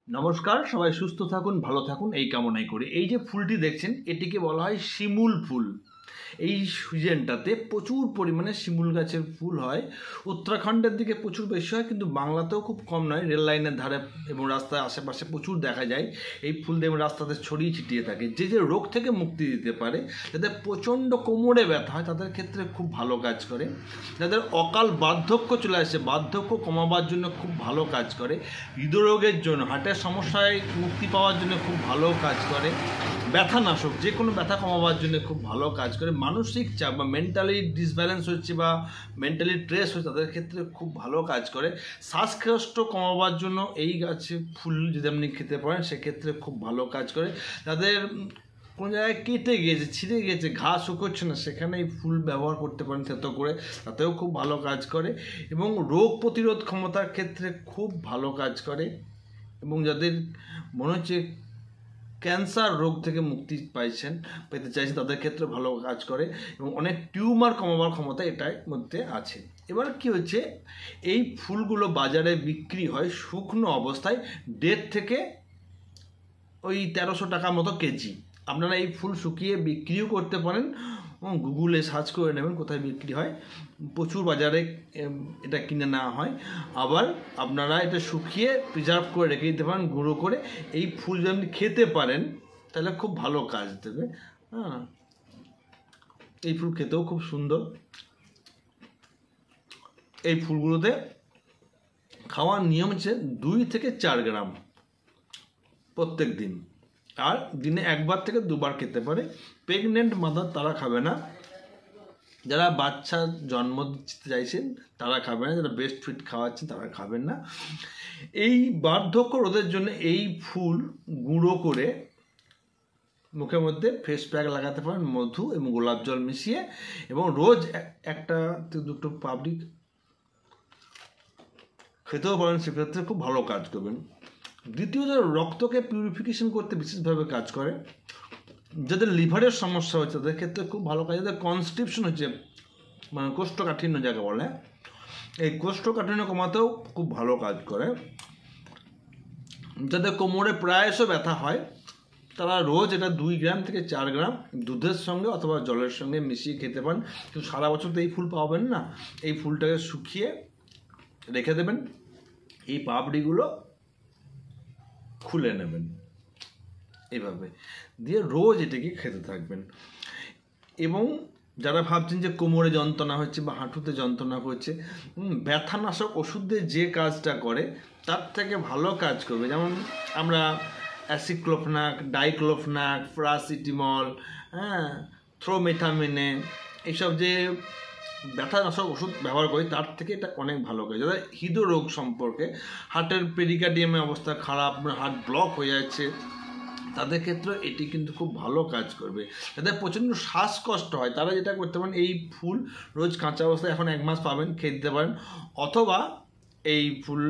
নমস্কার, সবাই সুস্থ থাকুন, ভালো থাকুন এই কামনাই করি। এই যে ফুলটি দেখছেন এটিকে বলা হয় শিমুল ফুল। এই সিজনটাতে প্রচুর পরিমাণে শিমুল গাছের ফুল হয়। উত্তরাখণ্ডের দিকে প্রচুর বেশি হয়, কিন্তু বাংলাতেও খুব কম নয়। রেল লাইনের ধারে এবং রাস্তার আশেপাশে প্রচুর দেখা যায়। এই ফুল দিয়ে রাস্তাতে ছড়িয়ে ছিটিয়ে থাকে। যে যে রোগ থেকে মুক্তি দিতে পারে, যাদের প্রচণ্ড কোমরে ব্যথা হয় তাদের ক্ষেত্রে খুব ভালো কাজ করে। যাদের অকাল বার্ধক্য চলে আসে, বার্ধক্য কমাবার জন্য খুব ভালো কাজ করে। হৃদরোগের জন্য, হার্টের সমস্যায় মুক্তি পাওয়ার জন্য খুব ভালো কাজ করে। ব্যথানাশক, যে কোনো ব্যথা কমাবার জন্য খুব ভালো কাজ করে। মানসিক চাপ বা মেন্টালি ডিসব্যালেন্স হচ্ছে বা মেন্টালি স্ট্রেস হচ্ছে তাদের ক্ষেত্রে খুব ভালো কাজ করে। শ্বাসকষ্ট কমাবার জন্য এই গাছে ফুল যদি আপনি খেতে পারেন সেক্ষেত্রে খুব ভালো কাজ করে। যাদের কোনো জায়গায় কেটে গিয়েছে, ছিঁড়ে গিয়েছে, ঘা শুকোচ্ছে না, সেখানে এই ফুল ব্যবহার করতে পারেন থেতো করে, তাতেও খুব ভালো কাজ করে। এবং রোগ প্রতিরোধ ক্ষমতার ক্ষেত্রে খুব ভালো কাজ করে। এবং যাদের মনে হচ্ছে ক্যান্সার রোগ থেকে মুক্তি পেতে চাইছেন তাদের ক্ষেত্রে ভালো কাজ করে। এবং অনেক টিউমার কমাবার ক্ষমতা এটার মধ্যে আছে। এবার কি হচ্ছে, এই ফুলগুলো বাজারে বিক্রি হয় শুকনো অবস্থায় 1.5 থেকে ওই 1300 টাকা মতো কেজি। আপনারা এই ফুল শুকিয়ে বিক্রিও করতে পারেন। গুগলে সার্চ করে নেবেন কোথায় বিক্রি হয়। প্রচুর বাজারে এটা কিনে নেওয়া হয়। আবার আপনারা এটা শুকিয়ে প্রিজার্ভ করে রেখে দিতে পারেন গুঁড়ো করে। এই ফুল যদি আপনি খেতে পারেন তাহলে খুব ভালো কাজ দেবে। হ্যাঁ, এই ফুল খেতেও খুব সুন্দর। এই ফুলগুলোতে খাওয়ার নিয়ম হচ্ছে 2 থেকে 4 গ্রাম প্রত্যেক দিন, আর দিনে 1বার থেকে 2বার খেতে পারে। প্রেগনেন্ট মাদার তারা খাবে না, যারা বাচ্চা জন্ম দিতে চাইছেন তারা খাবে না, যারা ব্রেস্ট ফিড খাওয়াচ্ছেন তারা খাবেন না। এই বার্ধক্য রোধের জন্য এই ফুল গুঁড়ো করে মুখের মধ্যে ফেস প্যাক লাগাতে পারেন, মধু এবং গোলাপ জল মিশিয়ে, এবং রোজ 1টা থেকে 2টো পাবলিক খেতেও পারেন, সেক্ষেত্রে খুব ভালো কাজ করবেন। দ্বিতীয়ত, রক্তকে পিউরিফিকেশন করতে বিশেষভাবে কাজ করে। যাদের লিভারের সমস্যা হচ্ছে তাদের ক্ষেত্রে খুব ভালো কাজ। যাদের কনস্টিপশন হচ্ছে, মানে কোষ্ঠকাঠিন্য যাকে বলে, এই কোষ্ঠকাঠিন্য কমাতেও খুব ভালো কাজ করে। যাদের কোমরে প্রায়শ ব্যথা হয় তারা রোজ এটা 2 গ্রাম থেকে 4 গ্রাম দুধের সঙ্গে অথবা জলের সঙ্গে মিশিয়ে খেতে পারেন। কিন্তু সারা বছর তো এই ফুল পাবেন না। এই ফুলটাকে শুকিয়ে রেখে দেবেন, এই পাপড়িগুলো খুলে নেবেন এইভাবে দিয়ে রোজ এটাকে খেতে থাকবেন। এবং যারা ভাবছেন যে কোমরে যন্ত্রণা হচ্ছে বা হাঁটুতে যন্ত্রণা করছে, ব্যথানাশক ওষুধে যে কাজটা করে তার থেকে ভালো কাজ করবে। যেমন আমরা অ্যাসিক্লোফেনাক, ডাইক্লোফেনাক, প্যারাসিটামল, থ্রোমেথামিনে, এইসব যে ব্যথানাশক ওষুধ ব্যবহার করি তার থেকে এটা অনেক ভালো কাজ। যারা হৃদরোগ সম্পর্কে, হার্টের পেরিকার্ডিয়ামের অবস্থা খারাপ, হার্ট ব্লক হয়ে যাচ্ছে, তাদের ক্ষেত্রে এটি কিন্তু খুব ভালো কাজ করবে। যাদের প্রচণ্ড শ্বাসকষ্ট হয় তারা যেটা করতে পারেন, এই ফুল রোজ কাঁচা অবস্থায় এখন 1 মাস পাবেন, খেয়ে দিতে পারেন। অথবা এই ফুল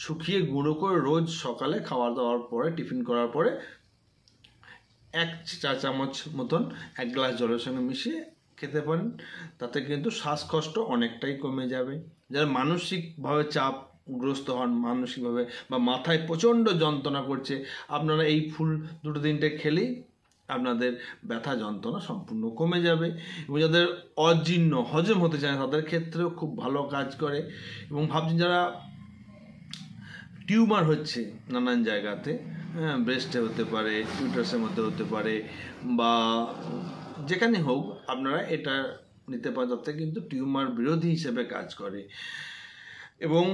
শুকিয়ে গুঁড়ো করে রোজ সকালে খাওয়া দাওয়ার পরে, টিফিন করার পরে 1 চা চামচ মতন 1 গ্লাস জলের সঙ্গে মিশিয়ে খেতে পারেন। তাতে কিন্তু শ্বাসকষ্ট অনেকটাই কমে যাবে। যারা মানসিকভাবে চাপগ্রস্ত হন, মানসিকভাবে বা মাথায় প্রচণ্ড যন্ত্রণা করছে, আপনারা এই ফুল 2-3টে খেলেই আপনাদের ব্যথা যন্ত্রণা সম্পূর্ণ কমে যাবে। এবং যাদের অজীর্ণ, হজম হতে চায় তাদের ক্ষেত্রেও খুব ভালো কাজ করে। এবং ভাবছেন যারা টিউমার হচ্ছে নানান জায়গাতে, ব্রেস্টে হতে পারে, ইউটারাসের মধ্যে হতে পারে, বা যেখানে হোক আপনারা এটা নিতে পারেন। তাতে কিন্তু টিউমার বিরোধী হিসেবে কাজ করে। এবং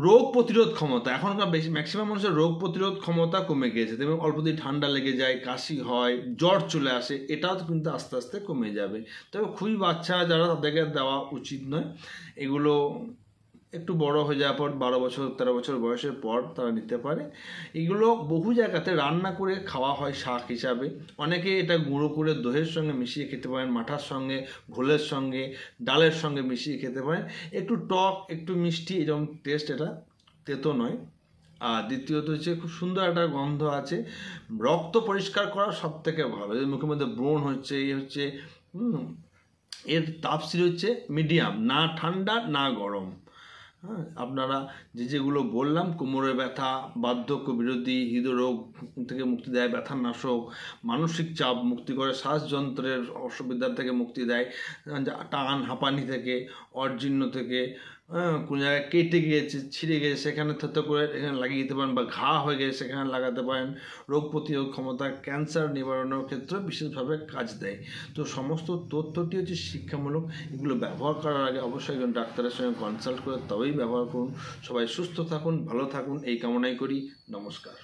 রোগ প্রতিরোধ ক্ষমতা, এখনকার ম্যাক্সিমাম মানুষের রোগ প্রতিরোধ ক্ষমতা কমে গিয়েছে। এবং অল্পতেই ঠান্ডা লেগে যায়, কাশি হয়, জ্বর চলে আসে, এটাও কিন্তু আস্তে আস্তে কমে যাবে। তবে খুবই বাচ্চা যারা, তাদেরকে দেওয়া উচিত নয়। এগুলো একটু বড় হয়ে যাওয়ার পর 12 বছর 13 বছর বয়সের পর তারা নিতে পারে। এগুলো বহু জায়গাতে রান্না করে খাওয়া হয় শাক হিসাবে। অনেকে এটা গুঁড়ো করে দইয়ের সঙ্গে মিশিয়ে খেতে পারেন, মাঠার সঙ্গে, ঘোলের সঙ্গে, ডালের সঙ্গে মিশিয়ে খেতে পারেন। একটু টক, একটু মিষ্টি, এরকম টেস্ট, এটা তেতো নয়। আর দ্বিতীয়ত হচ্ছে খুব সুন্দর একটা গন্ধ আছে। রক্ত পরিষ্কার করা সব থেকে ভালো। মুখের মধ্যে ব্রণ হচ্ছে, হচ্ছে, এর তাপশীল হচ্ছে মিডিয়াম, না ঠান্ডা না গরম। হ্যাঁ, আপনারা যেগুলো বললাম, কোমরের ব্যথা, বার্ধক্য বিরোধী, হৃদরোগ থেকে মুক্তি দেয়, ব্যথা নাশক, মানসিক চাপ মুক্তি করে, শ্বাসযন্ত্রের অসুবিধা থেকে মুক্তি দেয়, টান হাঁপানি থেকে, অর্জিন্ন থেকে, কোনো জায়গায় কেটে গিয়েছে, ছিঁড়ে গিয়েছে সেখানে থতো করে এখানে লাগিয়ে দিতে পারেন, বা ঘা হয়ে গেছে সেখানে লাগাতে পারেন, রোগ প্রতিরোধ ক্ষমতা, ক্যান্সার নিবারণের ক্ষেত্রে বিশেষভাবে কাজ দেয়। তো সমস্ত তথ্যটি হচ্ছে শিক্ষামূলক। এগুলো ব্যবহার করার আগে অবশ্যই একজন ডাক্তারের সঙ্গে কনসাল্ট করে তবেই ব্যবহার করুন। সবাই সুস্থ থাকুন, ভালো থাকুন এই কামনাই করি। নমস্কার।